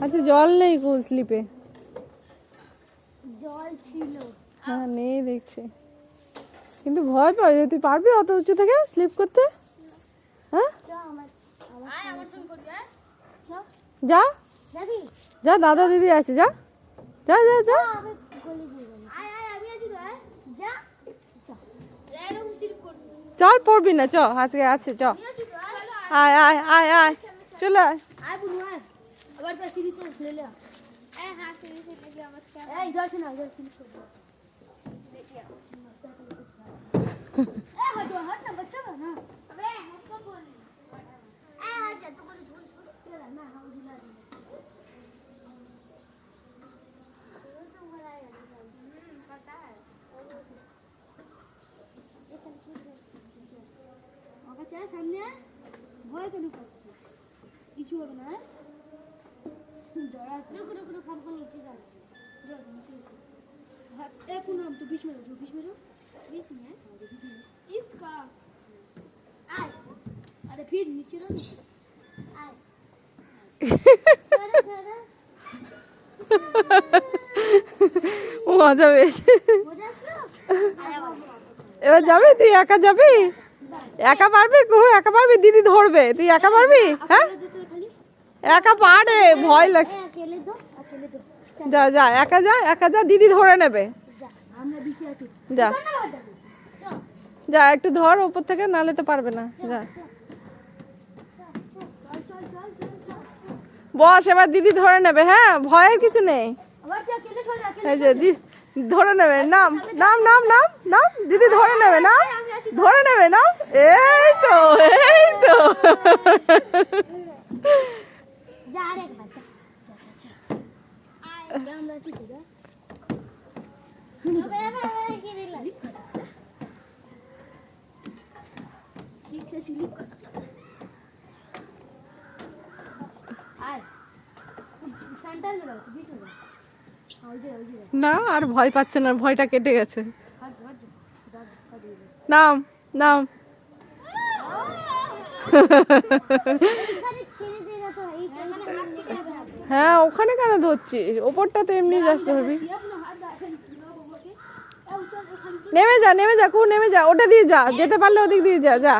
আচ্ছা জল নেই কো স্লিপে? জল ছিল। হ্যাঁ নেই দেখছি, কিন্তু ভয় পাই। তুই পারবি অত উঁচু থেকে স্লিপ করতে? হ্যাঁ যা যা, দাদা দিদি আছে, যা যা যা যা। চল পড়বি না, চ আজকে আছে, চ আয় আয় আয় আয়, চলে আয়। সামনে ভয় কেন করছিস? কিছু হবে না। अरे फिर नीचे মজা পেয়েছে। এবার যাবি? তুই একা যাবি? একা পারবি? কুহু একা পারবি? দিদি ধরবে, তুই একা পারবি? হ্যাঁ একা পারে, ভয় লাগছে। যা যা, একা যা, একা যা, দিদি ধরে নেবে। যা যা, একটু ধর উপর থেকে, নালে তো পারবে না। যা বস, এবার দিদি ধরে নেবে। হ্যাঁ ভয়ের কিছু নেই, এই যে ধরে নেবে। নাম নাম নাম নাম নাম, দিদি ধরে নেবে, নাম ধরে নেবে, নাম। এই তো এই তো। না আর ভয় পাচ্ছে না, ভয়টা কেটে গেছে। নাম নাম। হ্যাঁ ওখানে কেন ধরছিস? ওপরটা তো এমনি যাস ধরবি। নেমে যা নেমে যা, কু নেমে যা, ওটা দিয়ে যা, যেতে পারলে ওদিক দিয়ে যা। যা